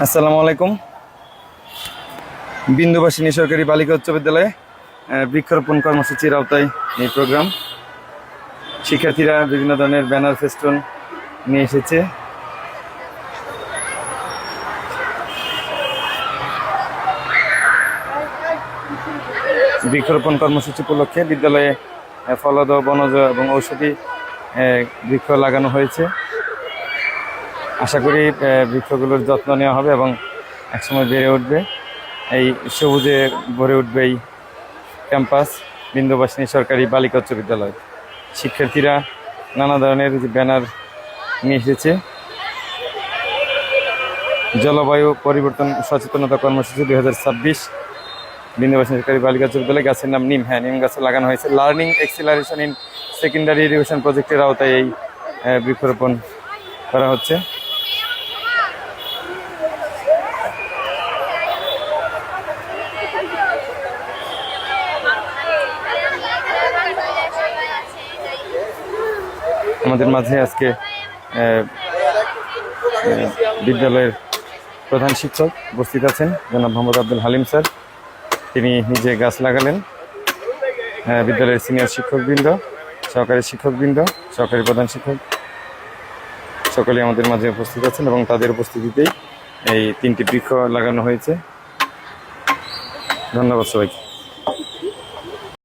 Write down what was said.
আসসালামু আলাইকুম। বিন্দুবাসিনী সরকারি বালিকা উচ্চ বিদ্যালয়ে বৃক্ষরোপণ কর্মসূচির আওতায় এই প্রোগ্রাম। শিক্ষার্থীরা বিভিন্ন ধরনের ব্যানার ফেস্টুন নিয়ে এসেছে। বৃক্ষরোপণ কর্মসূচি উপলক্ষে বিদ্যালয়ে ফলদ, বনজ এবং ঔষধি বৃক্ষ লাগানো হয়েছে। আশা করি বৃক্ষগুলোর যত্ন নেওয়া হবে এবং একসময় বেড়ে উঠবে। এই সবুজে ভরে উঠবে এই ক্যাম্পাস বিন্দুবাসিনী সরকারি বালিকা উচ্চ বিদ্যালয়। শিক্ষার্থীরা নানা ধরনের ব্যানার নিয়ে এসেছে। জলবায়ু পরিবর্তন সচেতনতা কর্মসূচি 2026 বিন্দুবাসিনী সরকারি বালিকা উচ্চ বিদ্যালয়। গাছের নাম নিম। নিম গাছ লাগানো হয়েছে। Learning acceleration in secondary education প্রজেক্টের আওতায় এই বৃক্ষরোপণ করা হচ্ছে। আমাদের মাঝে আজকে বিদ্যালয়ের প্রধান শিক্ষক উপস্থিত আছেন, জনাব মোহাম্মদ আব্দুল হালিম স্যার। তিনি নিজে গাছ লাগালেন। বিদ্যালয়ের সিনিয়র শিক্ষকবৃন্দ, সহকারী শিক্ষকবৃন্দ, সহকারী প্রধান শিক্ষক সকলে আমাদের মাঝে উপস্থিত আছেন এবং তাদের উপস্থিতিতেই এই 3টি বৃক্ষ লাগানো হয়েছে। ধন্যবাদ সবাইকে।